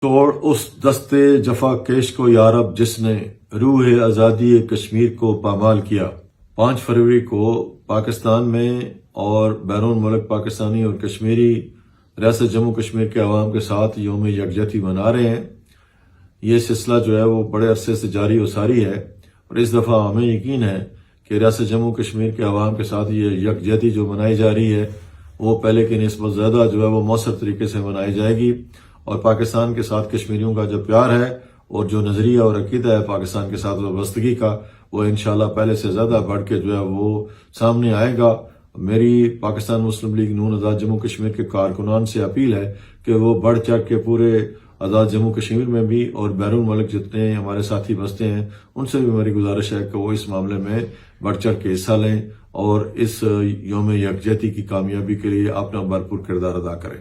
توڑ اس دستے جفا کیش کو یارب جس نے روح آزادی کشمیر کو پامال کیا۔ 5 فروری کو پاکستان میں اور بیرون ملک پاکستانی اور کشمیری ریاست جموں کشمیر کے عوام کے ساتھ یوم یکجہتی منا رہے ہیں۔ یہ سلسلہ جو ہے وہ بڑے عرصے سے جاری و ساری ہے اور اس دفعہ ہمیں یقین ہے کہ ریاست جموں کشمیر کے عوام کے ساتھ یہ یکجہتی جو منائی جا رہی ہے وہ پہلے کی نسبت زیادہ جو ہے وہ مؤثر طریقے سے منائی جائے گی، اور پاکستان کے ساتھ کشمیریوں کا جو پیار ہے اور جو نظریہ اور عقیدہ ہے پاکستان کے ساتھ وابستگی کا، وہ انشاءاللہ پہلے سے زیادہ بڑھ کے جو ہے وہ سامنے آئے گا۔ میری پاکستان مسلم لیگ نون آزاد جموں کشمیر کے کارکنان سے اپیل ہے کہ وہ بڑھ چڑھ کے پورے آزاد جموں کشمیر میں بھی اور بیرون ملک جتنے ہمارے ساتھی بستے ہیں ان سے بھی میری گزارش ہے کہ وہ اس معاملے میں بڑھ چڑھ کے حصہ لیں اور اس یوم یکجہتی کی کامیابی کے لیے اپنا بھرپور کردار ادا کریں۔